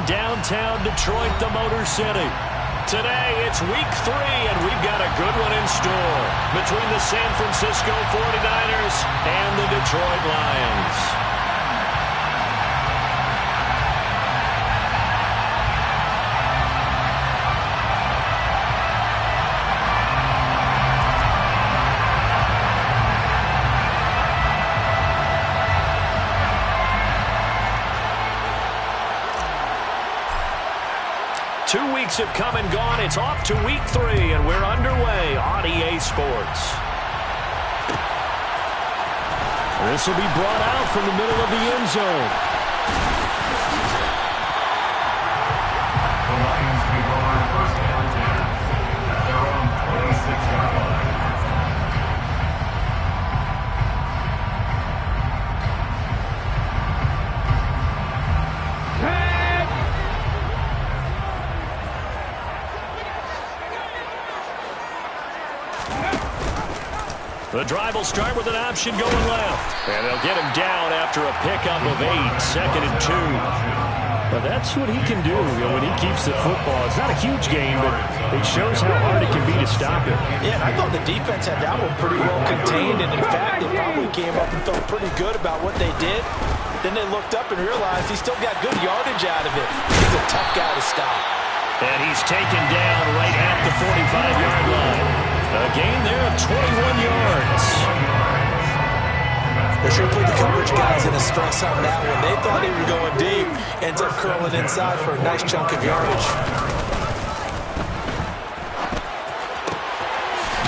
downtown Detroit, the Motor City. Today, it's week 3, and we've got a good one in store between the San Francisco 49ers and the Detroit Lions. Have come and gone. It's off to week 3, and we're underway on EA Sports. This will be brought out from the middle of the end zone. The Lions begin first down 10 at their own 26-yard line. The drive will start with an option going left. And they'll get him down after a pickup of 8, 2nd and 2. But that's what he can do when he keeps the football. It's not a huge game, but it shows how hard it can be to stop him. Yeah, and I thought the defense had that one pretty well contained. And in fact, they probably came up and felt pretty good about what they did. Then they looked up and realized he still got good yardage out of it. He's a tough guy to stop. And he's taken down right at the 45-yard line. A gain there of 21 yards. They sure put the coverage guys in a stress on that one. They thought they were going deep. Ends up curling inside for a nice chunk of yardage.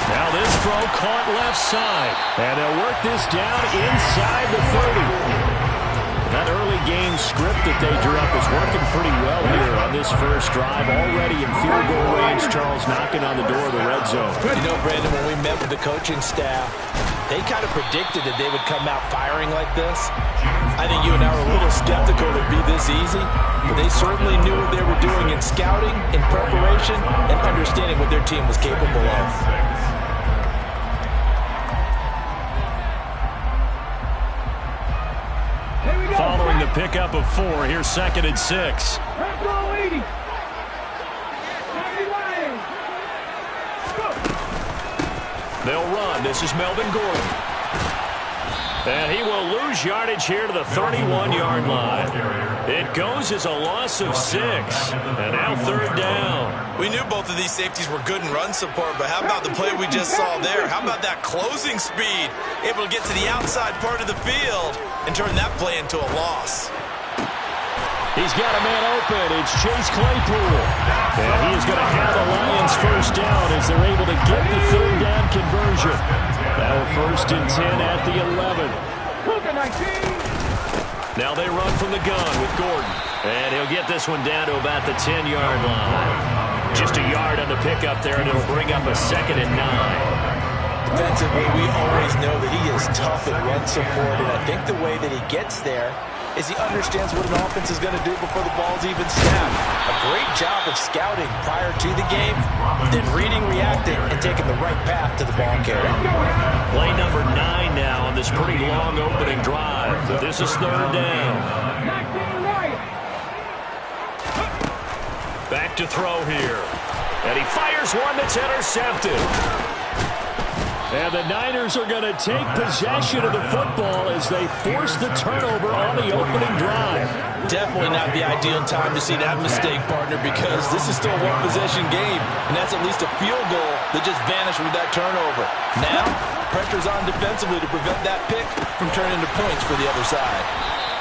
Now this throw caught left side. And they'll work this down inside the 30. That early game script that they drew up is working pretty well here on this first drive. Already in field goal range, Charles knocking on the door of the red zone. You know, Brandon, when we met with the coaching staff, they kind of predicted that they would come out firing like this. I think you and I were a little skeptical it would be this easy, but they certainly knew what they were doing in scouting, in preparation, and understanding what their team was capable of. Following the pickup of 4, here's 2nd and 6. They'll run. This is Melvin Gordon. And he will lose yardage here to the 31-yard line. It goes as a loss of 6. And now 3rd down. We knew both of these safeties were good in run support, but how about the play we just saw there? How about that closing speed? Able to get to the outside part of the field and turn that play into a loss. He's got a man open. It's Chase Claypool. And he is going to have the Lions first down as they're able to get the 3rd down conversion. Now 1st and 10 at the 11. Now they run from the gun with Gordon. And he'll get this one down to about the 10-yard line. Just a yard on the pickup there, and it'll bring up a 2nd and 9. Defensively, we always know that he is tough at run support, and I think the way that he gets there is he understands what an offense is going to do before the ball's even snapped. A great job of scouting prior to the game, then reading, reacting, and taking the right path to the ball carrier. Play number 9 now on this pretty long opening drive. This is 3rd down. Back to throw here. And he fires one that's intercepted. And the Niners are going to take possession of the football as they force the turnover on the opening drive. Definitely not the ideal time to see that mistake, partner, because this is still a one-possession game, and that's at least a field goal that just vanished with that turnover. Now, pressure's on defensively to prevent that pick from turning into points for the other side.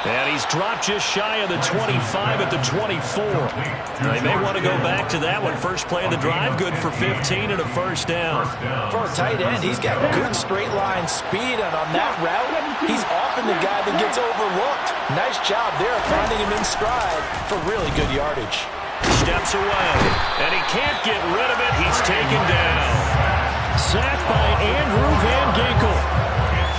And he's dropped just shy of the 25 at the 24. They may want to go back to that one. First play of the drive, good for 15 and a first down. For a tight end, he's got good straight line speed, and on that route, he's often the guy that gets overlooked. Nice job there finding him in stride for really good yardage. Steps away, and he can't get rid of it. He's taken down. Sacked by Andrew Van Ginkel.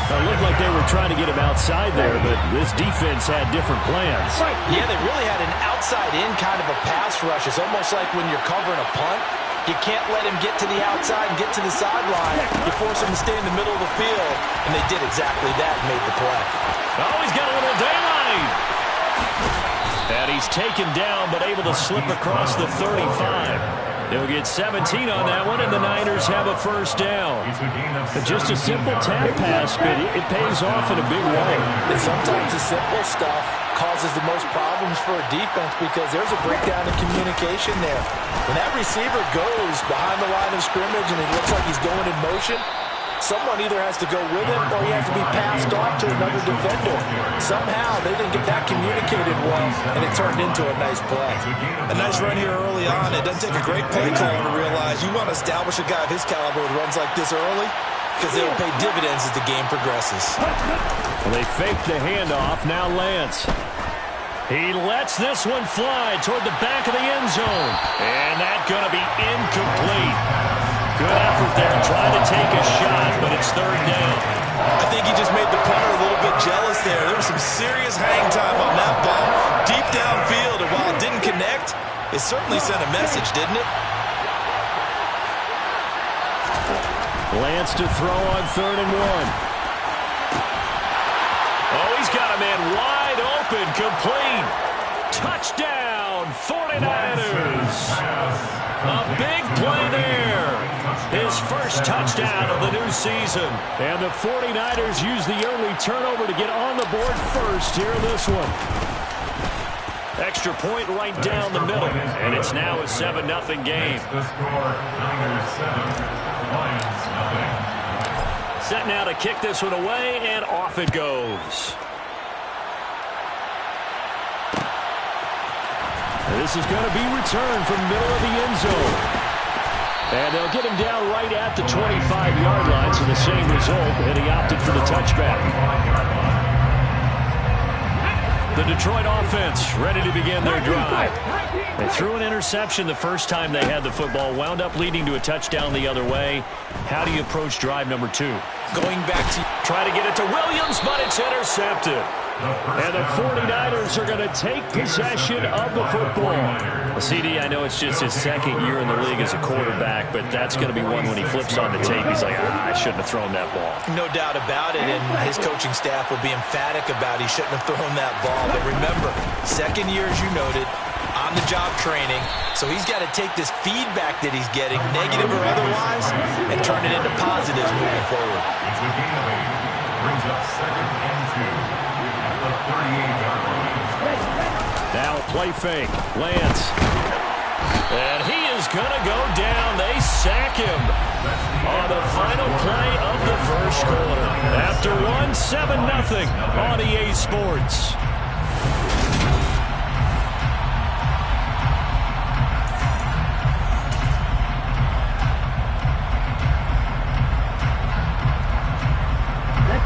It looked like they were trying to get him outside there, but this defense had different plans. Yeah, they really had an outside-in kind of a pass rush. It's almost like when you're covering a punt. You can't let him get to the outside and get to the sideline. You force him to stay in the middle of the field, and they did exactly that and made the play. Oh, he's got a little daylight. And And he's taken down, but able to slip across the 35. They'll get 17 on that one, and the Niners have a first down. Just a simple tap pass, but it pays off in a big way. And sometimes the simple stuff causes the most problems for a defense because there's a breakdown in communication there. When that receiver goes behind the line of scrimmage and it looks like he's going in motion, someone either has to go with him or he has to be passed off to another defender. Somehow they didn't get that communicated well, and it turned into a nice play. A nice run here early on. It doesn't take a great play caller to realize you want to establish a guy of his caliber with runs like this early because they'll pay dividends as the game progresses. Well, they fake the handoff. Now Lance. He lets this one fly toward the back of the end zone. And that's going to be incomplete. Good effort there, trying to take a shot, but it's third down. I think he just made the punter a little bit jealous there. There was some serious hang time on that ball. Deep downfield, and while it didn't connect, it certainly sent a message, didn't it? Lance to throw on 3rd and 1. Oh, he's got a man wide open, complete. Touchdown, 49ers. A big play there. His first touchdown of the new season. And the 49ers use the early turnover to get on the board first here in this one. Extra point right down the middle. And it's now a 7-0 game. The score, Niners 7, Lions nothing. Set now to kick this one away, and off it goes. This is going to be returned from middle of the end zone. And they'll get him down right at the 25-yard line, so the same result, and he opted for the touchback. The Detroit offense ready to begin their drive. They threw an interception the first time they had the football, wound up leading to a touchdown the other way. How do you approach drive number 2? Going back to Try to get it to Williams, but it's intercepted. And the 49ers are going to take possession of the football. CD, I know it's just his second year in the league as a quarterback, but that's going to be one when he flips on the tape. He's like, I shouldn't have thrown that ball. no doubt about it, and his coaching staff will be emphatic about he shouldn't have thrown that ball. But remember, second year, as you noted, on-the-job training, so he's got to take this feedback that he's getting, negative or otherwise, and turn it into positives moving forward. It's a gain of 8. Brings up 2nd and 2. At the 38-yard line. Now play fake. Lance. And he is going to go down. They sack him on the final play of the first quarter. After 7-0 on EA Sports.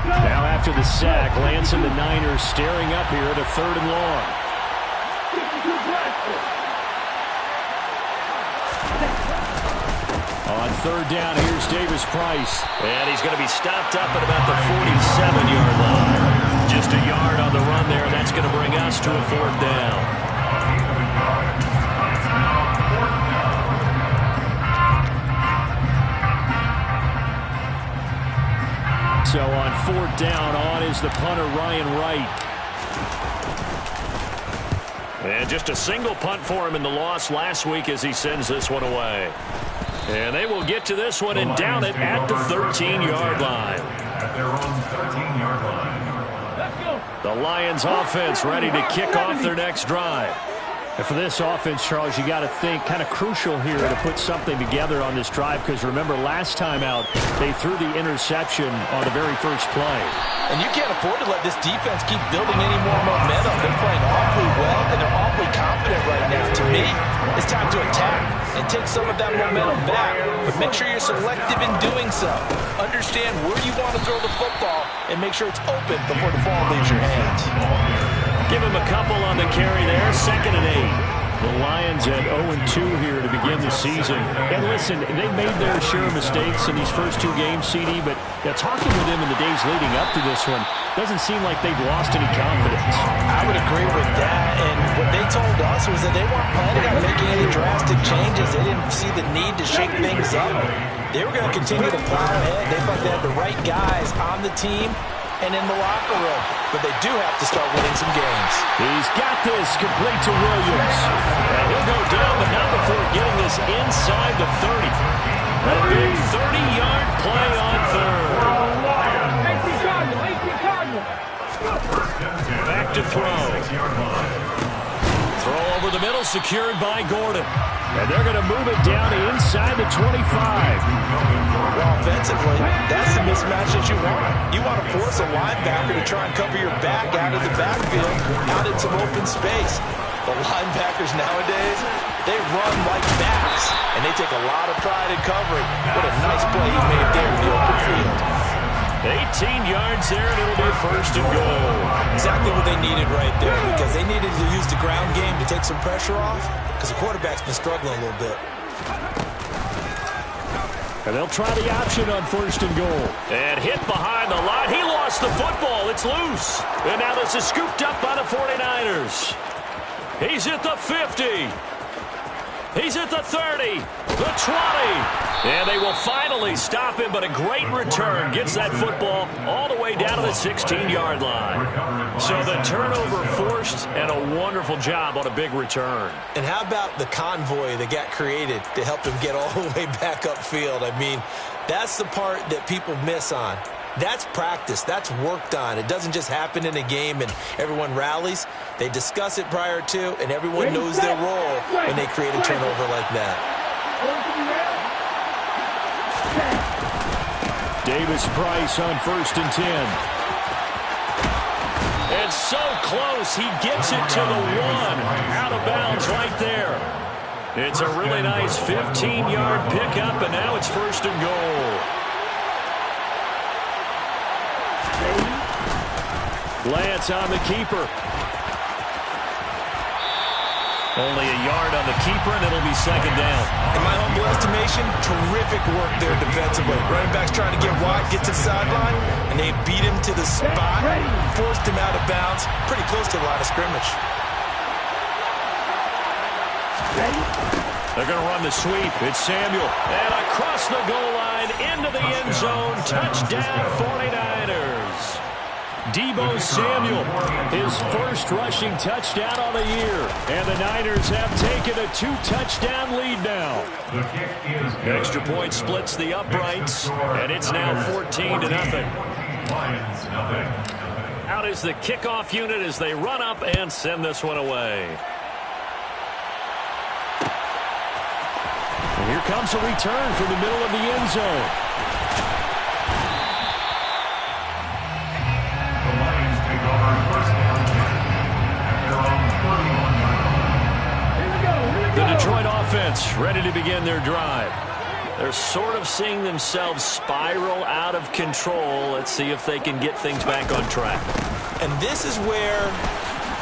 Now after the sack, Lance and the Niners staring up here at a 3rd and long. On 3rd down, here's Davis Price. And he's going to be stopped up at about the 47-yard line. Just a yard on the run there, and that's going to bring us to a 4th down. So on 4th down, on is the punter, Ryan Wright. And just a single punt for him in the loss last week as he sends this one away. And they will get to this one and down it at the 13-yard line. At their own 13-yard line. The Lions offense ready to kick off their next drive. And for this offense, Charles, you got to think kind of crucial here to put something together on this drive, because remember last time out they threw the interception on the very first play. And you can't afford to let this defense keep building any more momentum. They're playing awfully well, and they're awfully confident right now. To me, it's time to attack and take some of that momentum back. But make sure you're selective in doing so. Understand where you want to throw the football and make sure it's open before the ball leaves your hands. Give him a couple on the carry there. 2nd and 8. The Lions at 0-2 here to begin the season. And listen, they made their share of mistakes in these first 2 games, CD, but talking with them in the days leading up to this one, doesn't seem like they've lost any confidence. I would agree with that, and what they told us was that they weren't planning on making any drastic changes. They didn't see the need to shake things up. They were going to continue to plow ahead. They thought they had the right guys on the team and in the locker room. But they do have to start winning some games. He's got this complete to Williams. And he'll go down, but not before getting this inside the 30. A big 30-yard play on third. Back to throw. Throw over the middle, secured by Gordon. And they're going to move it down inside the 25. Well, offensively, that's the mismatch that you want. You want to force a linebacker to try and cover your back out of the backfield, out in some open space. The linebackers nowadays, they run like backs, and they take a lot of pride in covering. What a nice play he made there in the open field. 18 yards there, and it'll be first and goal. Exactly what they needed right there, because they needed to use the ground game to take some pressure off, because the quarterback's been struggling a little bit. And they'll try the option on first and goal. And hit behind the line. He lost the football. It's loose. And now this is scooped up by the 49ers. He's at the 50. He's at the 30, the 20. And they will finally stop him, but a great return. Gets that football all the way down to the 16-yard line. So the turnover forced, and a wonderful job on a big return. And how about the convoy that got created to help him get all the way back upfield? I mean, that's the part that people miss on. That's practice. That's worked on. It doesn't just happen in a game and everyone rallies. They discuss it prior to, and everyone knows their role when they create a turnover like that. Davis-Price on first and 10. And so close. He gets it to the 1. Out of bounds right there. It's a really nice 15-yard pickup, and now it's first and goal. Lance on the keeper. Only a yard on the keeper, and it'll be second down. In my humble estimation, terrific work there defensively. Running back's trying to get wide, get to the sideline, and they beat him to the spot, forced him out of bounds, pretty close to the line of scrimmage. They're going to run the sweep. It's Samuel. And across the goal line, into the end zone. Touchdown, 49ers. Deebo Samuel, his first rushing touchdown on the year. And the Niners have taken a 2-touchdown lead now. Extra point splits the uprights, and it's now 14-0. Out is the kickoff unit as they run up and send this one away. And here comes a return from the middle of the end zone. The Detroit offense ready to begin their drive. They're sort of seeing themselves spiral out of control. Let's see if they can get things back on track. And this is where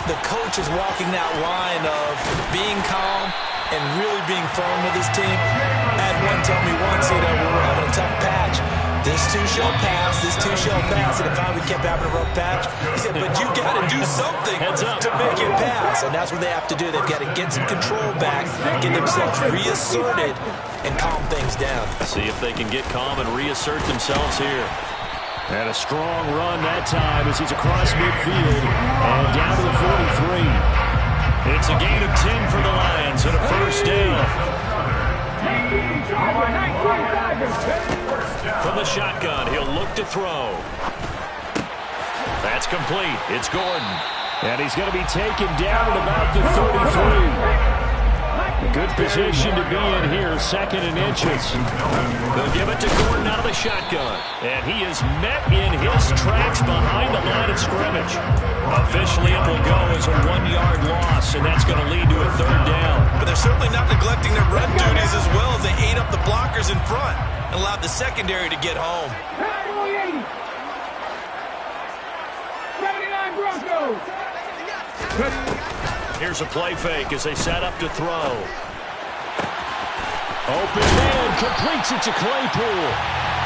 the coach is walking that line of being calm and really being firm with his team. I had one tell me once, we were having a tough patch. This too shall pass, this too shall pass. And finally we kept having a rough patch. He said, but you got to do something to make it pass. And that's what they have to do. They've got to get some control back, get themselves reasserted, and calm things down. See if they can get calm and reassert themselves here. And a strong run that time as he's across midfield and down to the 43. It's a gain of 10 for the Lions and a first down. From the shotgun, he'll look to throw. That's complete. It's Gordon. And he's going to be taken down at about the 33. Good position to be in here, second and inches. They'll give it to Gordon out of the shotgun. And he is met in his tracks behind the line of scrimmage. Officially, it will go as a 1-yard loss, and that's going to lead to a third down. But they're certainly not neglecting their run duties as well as they ate up the blockers in front and allowed the secondary to get home. 79 Broncos. Here's a play fake as they set up to throw. Open man, completes it to Claypool.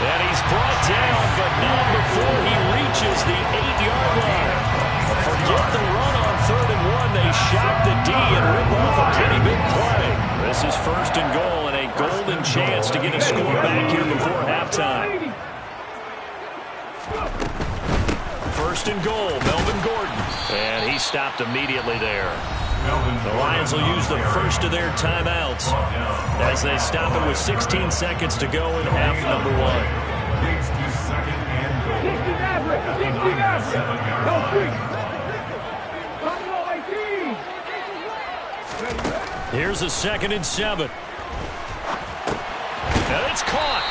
And he's brought down, but not before he reaches the 8-yard line. Forget the run on 3rd and 1. They shot the D and rip off a pretty big play. This is first and goal and a golden chance to get a score back here before halftime. first and goal. Melvin Gordon. And he stopped immediately there. The Lions will use the first of their timeouts as they stop it with 16 seconds to go in half number 1. Gates to second and goal. At the 7-yard line. Here's a 2nd and 7. And it's caught.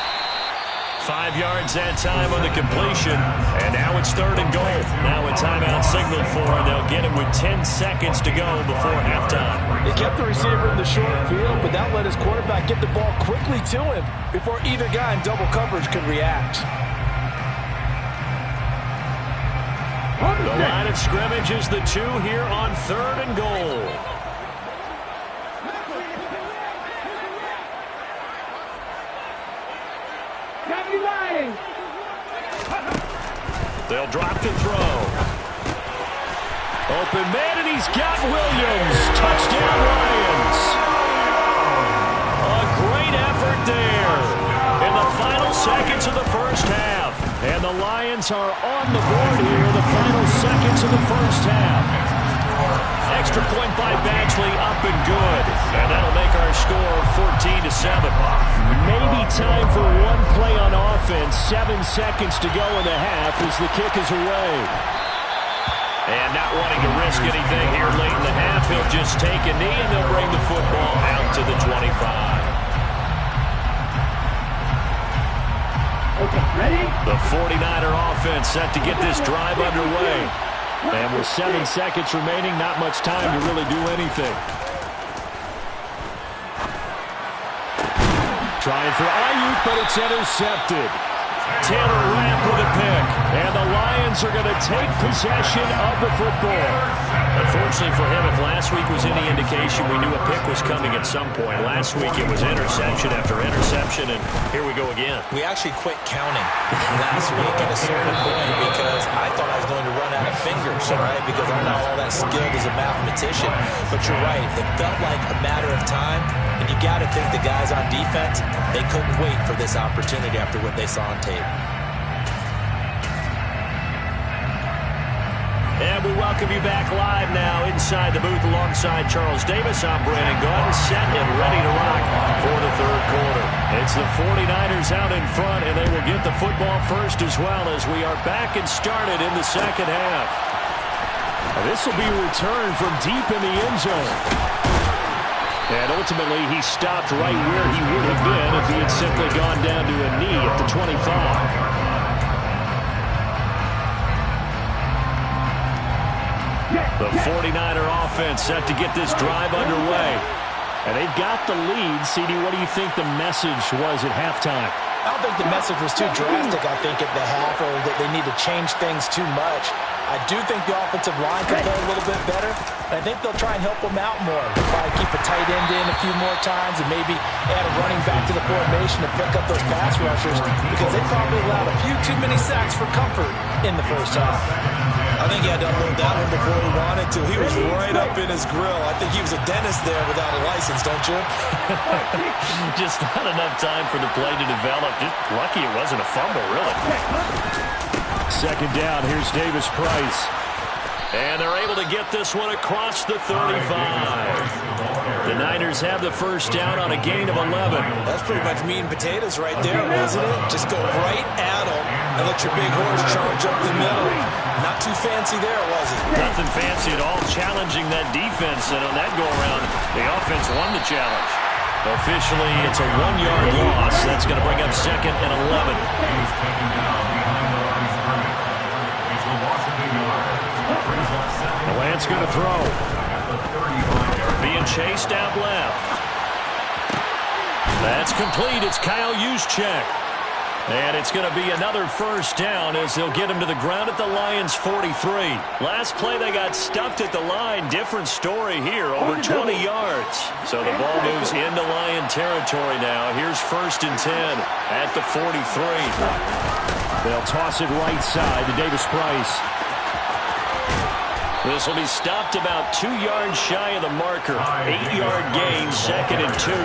5 yards that time on the completion. And now it's 3rd and goal. Now a timeout signaled for, and they'll get it with 10 seconds to go before halftime. They kept the receiver in the short field, but that let his quarterback get the ball quickly to him before either guy in double coverage could react. The line of scrimmage is the 2 here on 3rd and goal. They'll drop to throw. Open man, and he's got Williams. Touchdown, Lions. A great effort there in the final seconds of the first half. And the Lions are on the board here, the final seconds of the first half. Extra point by Badgley, up and good. And that'll make our score 14-7. Maybe time for one play on offense. 7 seconds to go in the half as the kick is away. And not wanting to risk anything here late in the half, he'll just take a knee and they'll bring the football out to the 25. Okay, ready? The 49er offense set to get this drive underway. And with 7 seconds remaining, not much time to really do anything. Trying for Ayuk, but it's intercepted. Taylor Rapp with a pick. And the Lions are going to take possession of the football. Unfortunately for him, if last week was any indication, we knew a pick was coming at some point. Last week it was interception after interception, and here we go again. We actually quit counting last week at a certain point because I thought I was going to run out of fingers, right? Because I'm not all that skilled as a mathematician. But you're right. It felt like a matter of time. And you got to think the guys on defense, they couldn't wait for this opportunity after what they saw on tape. And we welcome you back live now inside the booth alongside Charles Davis. I'm Brandon Gaudin, set and ready to rock for the 3rd quarter. It's the 49ers out in front, and they will get the football first as well as we are back and started in the 2nd half. This will be returned from deep in the end zone. And ultimately, he stopped right where he would have been if he had simply gone down to a knee at the 25. The 49er offense set to get this drive underway. And they've got the lead. CD, what do you think the message was at halftime? I don't think the message was too drastic, I think, at the half, or that they need to change things too much. I do think the offensive line can play a little bit better, and I think they'll try and help them out more. They'll probably keep a tight end in a few more times and maybe add a running back to the formation to pick up those pass rushers because they probably allowed a few too many sacks for comfort in the first half. I think he had to unload that one before he wanted to. He was right up in his grill. I think he was a dentist there without a license, don't you? Just not enough time for the play to develop. Just lucky it wasn't a fumble, really. 2nd down, here's Davis Price. And they're able to get this one across the 35. The Niners have the first down on a gain of 11. That's pretty much meat and potatoes right there, wasn't it? Just go right at them and let your big horse charge up the middle. Not too fancy there, was it? Nothing fancy at all, challenging that defense. And on that go-around, the offense won the challenge. Officially, it's a 1-yard loss. That's going to bring up 2nd and 11. He's taken down behind the line of scrimmage. He's the Washington Yard. Brings up second. The Lance going to throw. At the 35-yard. Being chased out left. That's complete. It's Kyle Juszczyk. And it's going to be another first down as they'll get him to the ground at the Lions' 43. Last play, they got stuffed at the line. Different story here, over 20 yards. So the ball moves into Lion territory now. Here's 1st and 10 at the 43. They'll toss it right side to Davis Price. This will be stopped about 2 yards shy of the marker. 8-yard gain, 2nd and 2.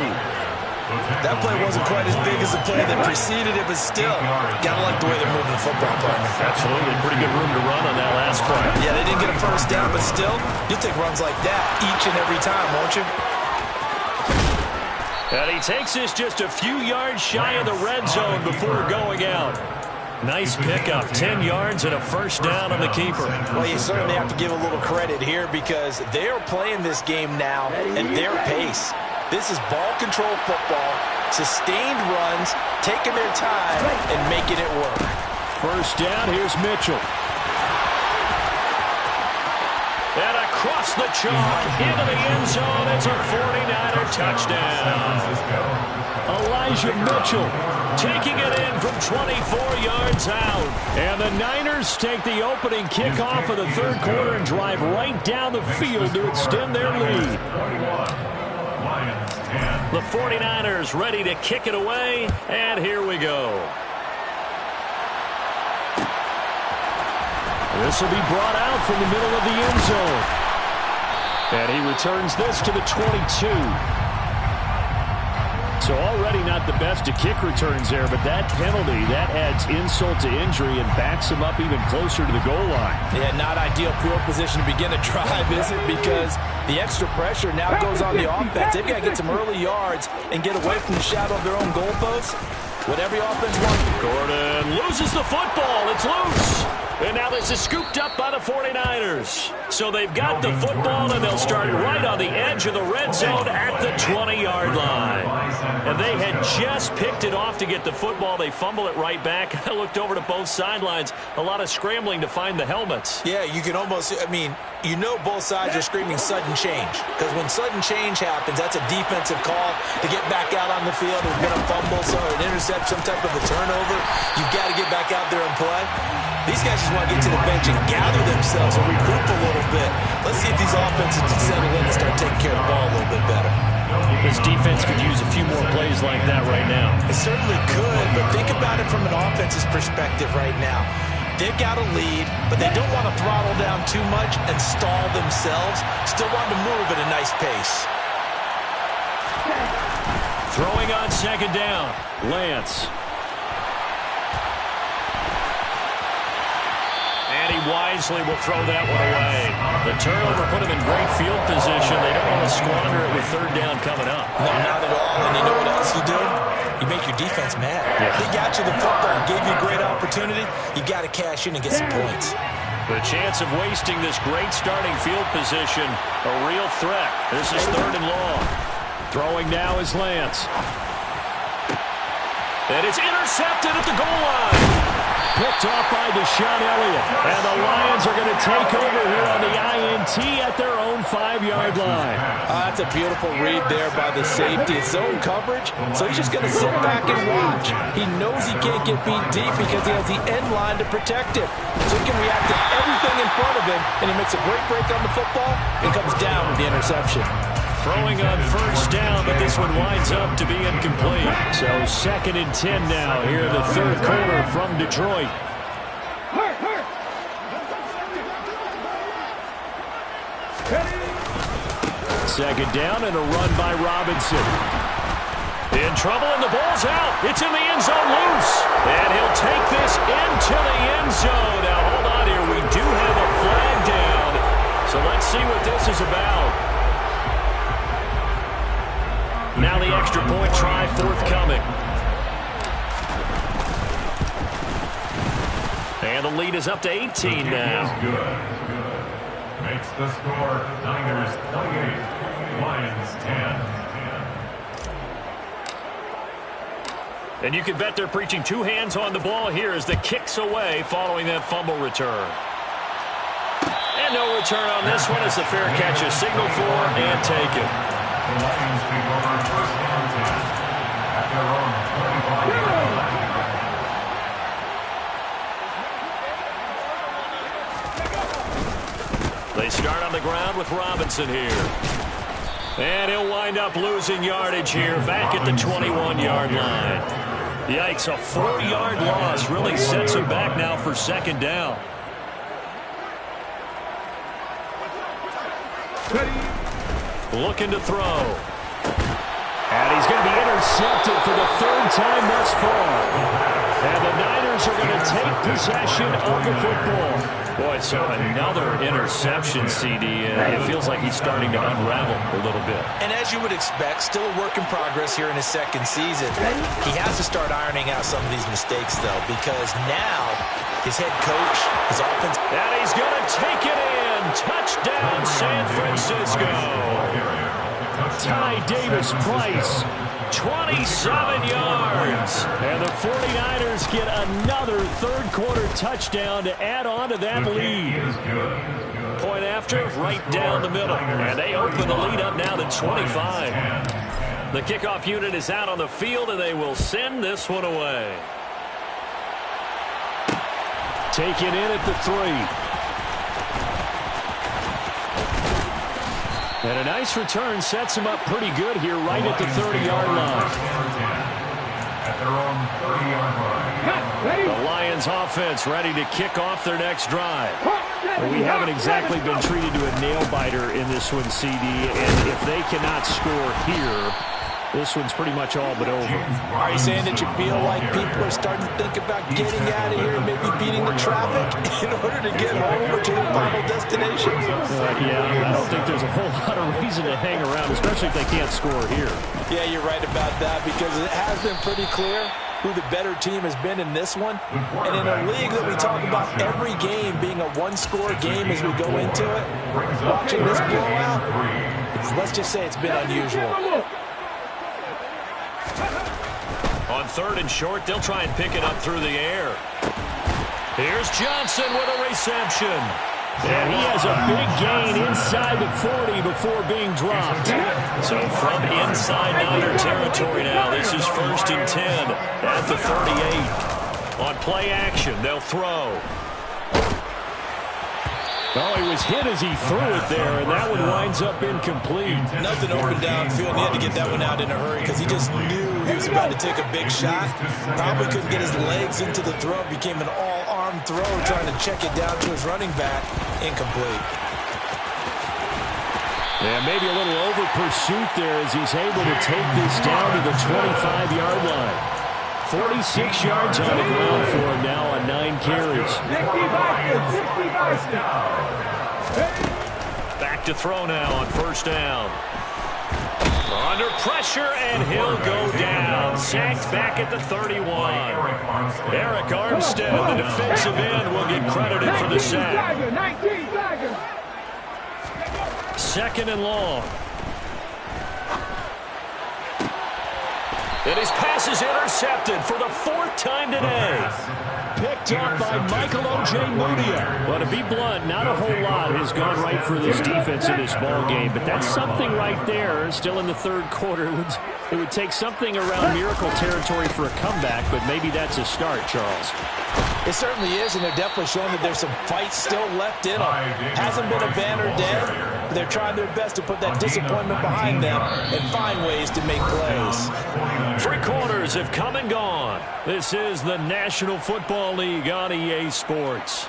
That play wasn't quite as big as the play that preceded it, but still, gotta like the way they're moving the football, partner. Absolutely. Pretty good room to run on that last play. Yeah, they didn't get a first down, but still, you'll take runs like that each and every time, won't you? And he takes this just a few yards shy of the red zone before going out. Nice pickup, 10 yards and a first down on the keeper. Well, you certainly have to give a little credit here because they're playing this game now at their pace. This is ball control football, sustained runs, taking their time and making it work. First down, here's Mitchell. And across the chalk, into the end zone, it's a 49er touchdown. Elijah Mitchell taking it in from 24 yards out. And the Niners take the opening kickoff of the third quarter and drive right down the field to extend their lead. The 49ers ready to kick it away, and here we go. This will be brought out from the middle of the end zone. And he returns this to the 22. So already not the best of kick returns there, but that penalty, that adds insult to injury and backs him up even closer to the goal line. Yeah, not ideal field position to begin a drive, is it? Because the extra pressure now goes on the offense. They've got to get some early yards and get away from the shadow of their own goalposts. What every offense wants. Gordon loses the football. It's loose. And now this is scooped up by the 49ers. So they've got the football, and they'll start right on the edge of the red zone at the 20-yard line. And they had just picked it off to get the football. They fumble it right back. I looked over to both sidelines. A lot of scrambling to find the helmets. Yeah, you can almost, you know both sides are screaming sudden change. Because when sudden change happens, that's a defensive call to get back out on the field. There's been a fumble, so an intercept, some type of a turnover. You've got to get back out there and play. These guys just want to get to the bench and gather themselves and regroup a little bit. Let's see if these offenses can settle in and start taking care of the ball a little bit better. This defense could use a few more plays like that right now. It certainly could, but think about it from an offense's perspective right now. They've got a lead, but they don't want to throttle down too much and stall themselves. Still want to move at a nice pace. Throwing on second down, Lance. And he wisely will throw that one away. The turnover put him in great field position. They don't want to squander it with third down coming up. No, not at all. And you know what else you do? You make your defense mad. Yeah. They got you the football, gave you a great opportunity. You got to cash in and get some points. The chance of wasting this great starting field position, a real threat. This is third and long. Throwing now is Lance. And it's intercepted at the goal line. Picked off by Deshaun Elliott. And the Lions are going to take over here on the INT at their own 5-yard line. That's a beautiful read there by the safety. It's zone coverage, so he's just going to sit back and watch. He knows he can't get beat deep because he has the end line to protect him. So he can react to everything in front of him, and he makes a great break on the football and comes down with the interception. Throwing on first down, but this one winds up to be incomplete. So 2nd and 10 now here in the third quarter from Detroit. Second down and a run by Robinson. In trouble and the ball's out. It's in the end zone loose. And he'll take this into the end zone. Now hold on here. We do have a flag down. So let's see what this is about. Now the extra point try forthcoming. And the lead is up to 18 now. Good. Makes the score Niners 28, Lions 10. And you can bet they're preaching two hands on the ball here as the kick's away following that fumble return. And no return on this one as the fair catch is signaled for and taken. The Lions take over first down 10 at their own 25. They start on the ground with Robinson here. And he'll wind up losing yardage here back at the 21-yard line. Yikes, a 4-yard loss really sets him back now for second down. Looking to throw. And he's going to be intercepted for the third time thus far. And the Niners are going to take possession of the football. Boy, so another interception, CD. It feels like he's starting to unravel a little bit. And as you would expect, still a work in progress here in his second season. He has to start ironing out some of these mistakes, though, because now his head coach, his offense... And he's going to take it in. Touchdown, San Francisco. Ty Davis-Price, 27 yards. And the 49ers get another third-quarter touchdown to add on to that lead. Point after, right down the middle. And they open the lead up now to 25. The kickoff unit is out on the field, and they will send this one away. Taken in at the 3. And a nice return sets him up pretty good here right at the 30-yard line. The Lions offense ready to kick off their next drive. Well, we haven't exactly been treated to a nail-biter in this one, CD, and if they cannot score here, this one's pretty much all but over. Are you saying that you feel like people are starting to think about getting out of here and maybe beating the traffic in order to get home or to their final destination? Yeah, I don't think there's a whole lot of reason to hang around, especially if they can't score here. Yeah, you're right about that, because it has been pretty clear who the better team has been in this one. And in a league that we talk about every game being a one-score game as we go into it, watching this blowout, let's just say it's been unusual. On third and short, they'll try and pick it up through the air. Here's Johnson with a reception. And he has a big gain inside the 40 before being dropped. So from inside Niner territory now, this is 1st and 10 at the 38. On play action, they'll throw. Oh, he was hit as he threw it there, and that one winds up incomplete. Nothing open downfield. He had to get that one out in a hurry because he just knew he was about to take a big shot. Probably couldn't get his legs into the throw. Became an all-arm throw, trying to check it down to his running back. Incomplete. Yeah, maybe a little over pursuit there as he's able to take this down to the 25-yard line. 46 yards on the ground for him now on 9 carries. Back to throw now on 1st down. Under pressure, and he'll go down. Sacked back at the 31. Eric Armstead, the defensive end, will get credited for the sack. 2nd and long. And his pass is intercepted for the 4th time today. Picked up by Michael Ojemudia. Well, to be blunt, not a whole lot has gone right for this defense in this ball game, but that's something right there. Still in the 3rd quarter. It would take something around miracle territory for a comeback, but maybe that's a start, Charles. It certainly is, and they're definitely showing that there's some fight still left in them. Hasn't been a banner day, but they're trying their best to put that disappointment behind them and find ways to make plays. 3 quarters have come and gone. This is the National Football League on EA Sports.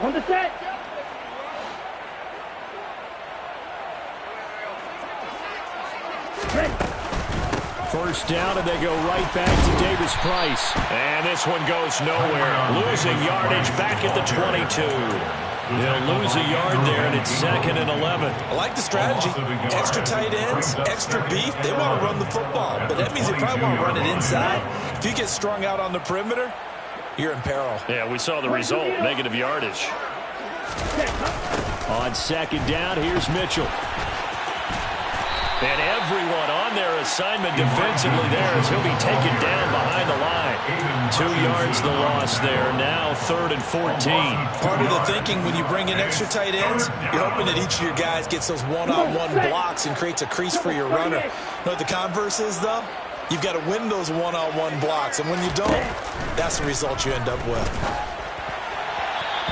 On the set. First down, and they go right back to Davis-Price. And this one goes nowhere. Losing yardage back at the 22. They'll lose a yard there, and it's 2nd and 11. I like the strategy. Extra tight ends, extra beef. They want to run the football, but that means they probably want to run it inside. If you get strung out on the perimeter, you're in peril. Yeah, we saw the result, negative yardage. On 2nd down, here's Mitchell. And everyone on their assignment defensively there as he'll be taken down behind the line. 2 yards the loss there. Now 3rd and 14. Part of the thinking when you bring in extra tight ends, you're hoping that each of your guys gets those one-on-one blocks and creates a crease for your runner. You know what the converse is, though? You've got to win those one-on-one blocks, and when you don't, that's the result you end up with.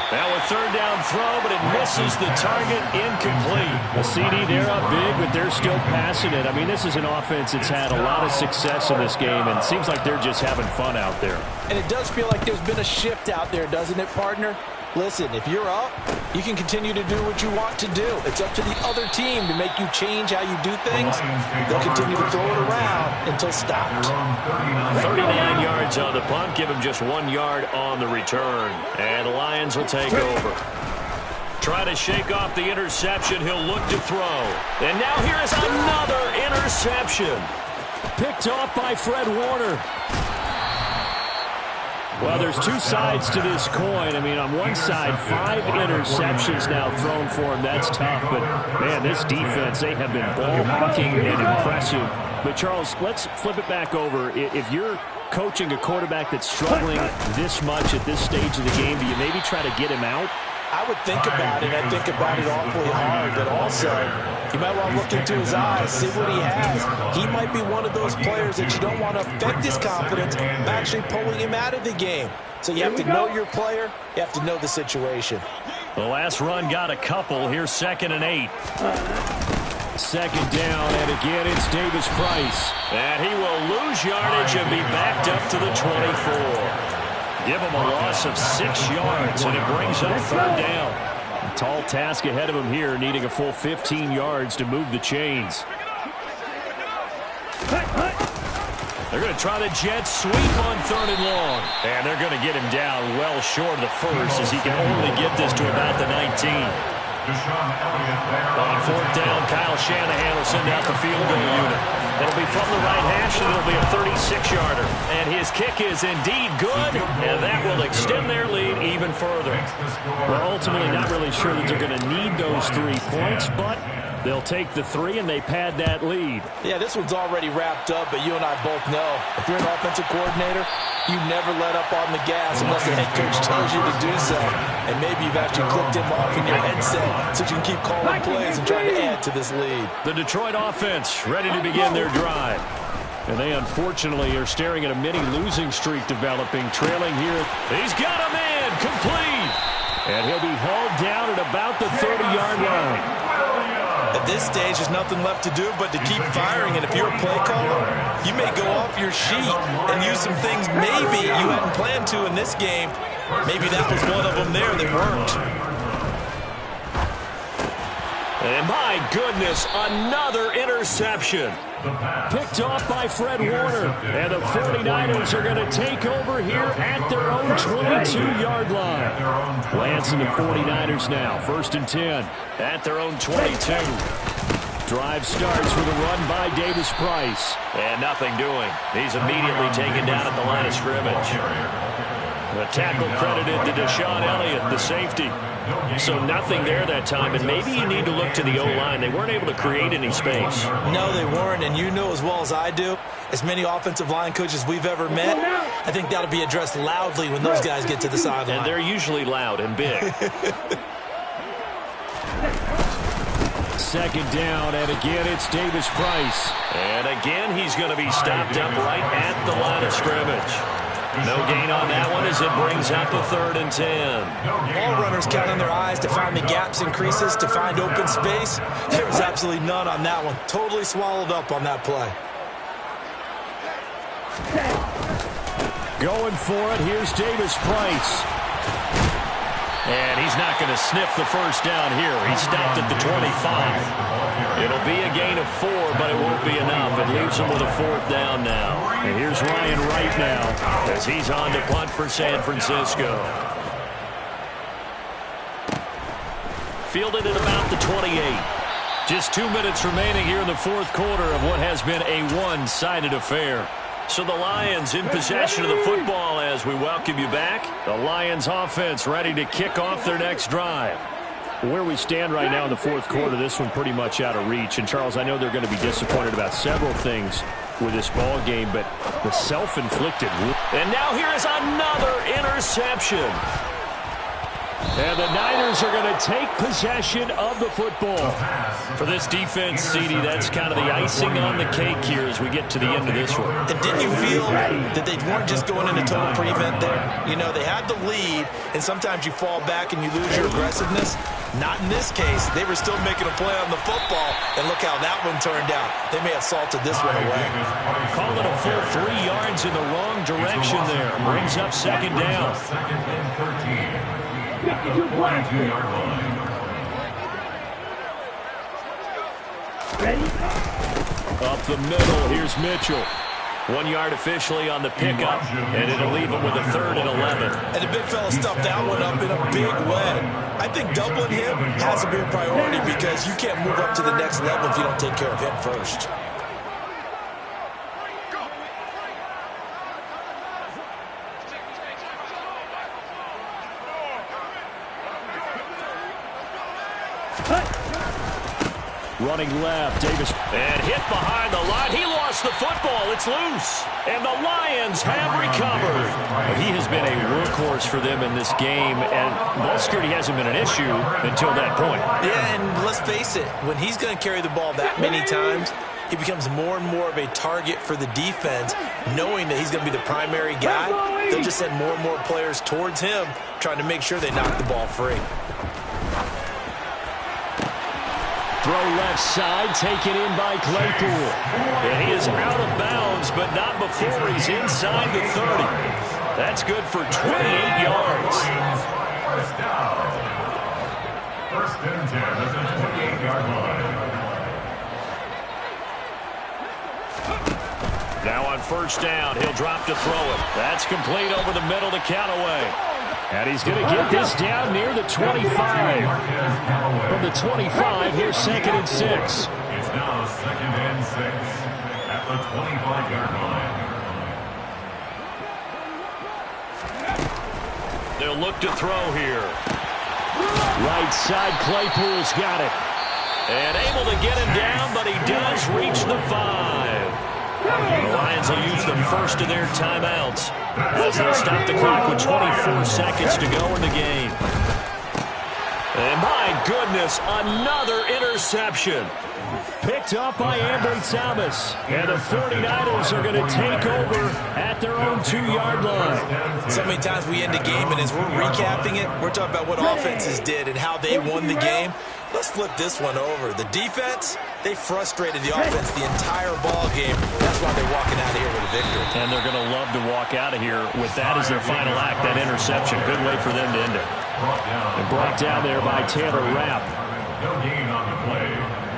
Now a 3rd down throw, but it misses the target, incomplete. The CD, they're up big, but they're still passing it. I mean, this is an offense that's had a lot of success in this game, and it seems like they're just having fun out there. And it does feel like there's been a shift out there, doesn't it, partner? Listen, if you're up, you can continue to do what you want to do. It's up to the other team to make you change how you do things. They'll continue to throw it around until stopped. 39 yards on the punt. Give him just 1 yard on the return. And the Lions will take over. Try to shake off the interception. He'll look to throw. And now here is another interception. Picked off by Fred Warner. Well, there's two sides to this coin. I mean, on one side, 5 interceptions now thrown for him. That's tough. But, man, this defense, they have been ball hawking and impressive. But, Charles, let's flip it back over. If you're coaching a quarterback that's struggling this much at this stage of the game, do you maybe try to get him out? I would think about it. I think about it awfully hard, but also you might want to look into his eyes, see what he has. He might be one of those players that you don't want to affect his confidence by actually pulling him out of the game. So you have to know your player. You have to know the situation. The last run got a couple. Here's 2nd and 8. Second down, and again it's Davis Price. And he will lose yardage and be backed up to the 24. Give him a loss of 6 yards, and it brings up 3rd down. A tall task ahead of him here, needing a full 15 yards to move the chains. They're going to try the jet sweep on 3rd and long. And they're going to get him down well short of the first, as he can only get this to about the 19. On 4th down, Kyle Shanahan will send out the field goal unit. It'll be from the right hash, and it'll be a 36-yarder. And his kick is indeed good, and that will extend their lead even further. Well, ultimately not really sure that they're going to need those 3 points, but they'll take the 3, and they pad that lead. Yeah, this one's already wrapped up, but you and I both know if you're an offensive coordinator, you never let up on the gas unless the head coach tells you to do so. And maybe you've actually clicked him off in your headset so you can keep calling plays and trying to add to this lead. The Detroit offense ready to begin their drive. And they unfortunately are staring at a mini losing streak developing, trailing here. He's got a man complete. And he'll be hauled down at about the 30-yard line. At this stage, there's nothing left to do but to keep firing. And if you're a play caller, you may go off your sheet and use some things maybe you hadn't planned to in this game. Maybe that was one of them there that worked. And my goodness, another interception. Picked off by Fred Warner. And the 49ers are going to take over here at their own 22-yard line. Lance and the 49ers now. 1st and 10. At their own 22. Drive starts with a run by Davis Price. And nothing doing. He's immediately taken down at the line of scrimmage. The tackle credited to Deshaun Elliott, the safety. So nothing there that time, and maybe you need to look to the O-line. They weren't able to create any space. No, they weren't, and you know as well as I do, as many offensive line coaches we've ever met, I think that'll be addressed loudly when those guys get to the sideline. And they're usually loud and big. 2nd down, and again it's Davis Price. And again he's going to be stopped up right at the line of scrimmage. No gain on that one as it brings up a 3rd and 10. Ball runners counting their eyes to find the gaps and creases, to find open space. There was absolutely none on that one. Totally swallowed up on that play. Going for it, here's Davis Price. And he's not going to sniff the first down here. He stopped at the 25. It'll be a gain of 4, but it won't be enough. It leaves him with a 4th down now. And here's Ryan Wright now as he's on to punt for San Francisco. Fielded at about the 28. Just 2 minutes remaining here in the 4th quarter of what has been a one-sided affair. So the Lions in possession of the football as we welcome you back. The Lions offense ready to kick off their next drive. Where we stand right now in the 4th quarter, this one pretty much out of reach. And, Charles, I know they're going to be disappointed about several things with this ball game, but the self-inflicted. And now here is another interception. And the Niners are going to take possession of the football. For this defense, CD, that's kind of the icing on the cake here as we get to the end of this one. And didn't you feel that they weren't just going into total prevent there? You know, they had the lead, and sometimes you fall back and you lose your aggressiveness. Not in this case. They were still making a play on the football, and look how that one turned out. They may have salted this one away. Call it a full 3 yards in the wrong direction there. Brings up 2nd down. 22-yard line. Ready? Up the middle, here's Mitchell. 1 yard officially on the pickup, and it'll leave him with a 3rd and 11. And the big fella stuffed that one up in a big way. I think doubling him has to be a priority because you can't move up to the next level if you don't take care of him first. Running left, Davis. And hit behind the line. He lost the football. It's loose. And the Lions have recovered. He has been a workhorse for them in this game, and ball security hasn't been an issue until that point. Yeah, and let's face it, when he's going to carry the ball that many times, he becomes more and more of a target for the defense, knowing that he's going to be the primary guy. They'll just send more and more players towards him, trying to make sure they knock the ball free. Throw left side, taken in by Claypool. And he is out of bounds, but not before he's inside the 30. That's good for 28 yards. First down. 1st and 10 at the 28-yard line. Now on 1st down, he'll drop to throw it. That's complete over the middle to Callaway. And he's going to get this down near the 25. From the 25, here's 2nd and 6. It's now 2nd and 6 at the 25-yard line. They'll look to throw here. Right side, Claypool's got it. And able to get him down, but he does reach the 5. The Lions will use the first of their timeouts as they'll stop the clock with 24 seconds to go in the game. And my goodness, another interception. Picked up by Ambry Thomas. And the 49ers are going to take over at their own 2-yard line. So many times we end a game, and as we're recapping it, we're talking about what offenses did and how they won the game. Let's flip this one over. The defense, they frustrated the offense the entire ball game. That's why they're walking out of here with a victory. And they're going to love to walk out of here with that as their final act, that interception. Good way for them to end it. And brought down there by Taylor Rapp. No gain on the play.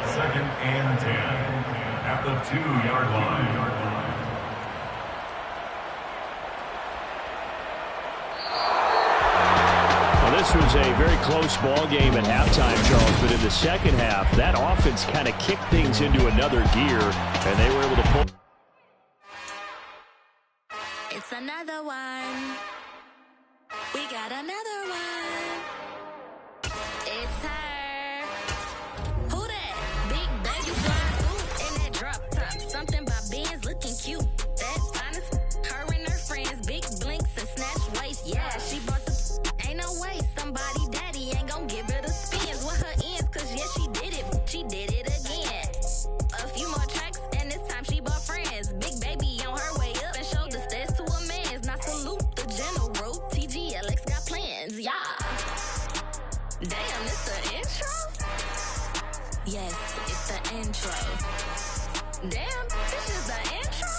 2nd and 10 at the 2-yard line. This was a very close ball game at halftime, Charles, but in the second half, that offense kind of kicked things into another gear, and they were able to pull. It's another one. We got another one. It's her. Who that? Big baby fly through in that drop top. Something by Benz looking cute. That's honest. Her and her friends, big blinks and snatch waist. Yeah, she bought the. Ain't no way somebody daddy ain't gon' give her the spins with her ends, cause yeah, she did it again. A few more tracks and this time she bought friends. Big baby on her way up and showed the stairs to a man's. Now salute the general, TGLX got plans, yeah. Damn, it's the intro? Yes, it's the intro. Damn, this is the intro?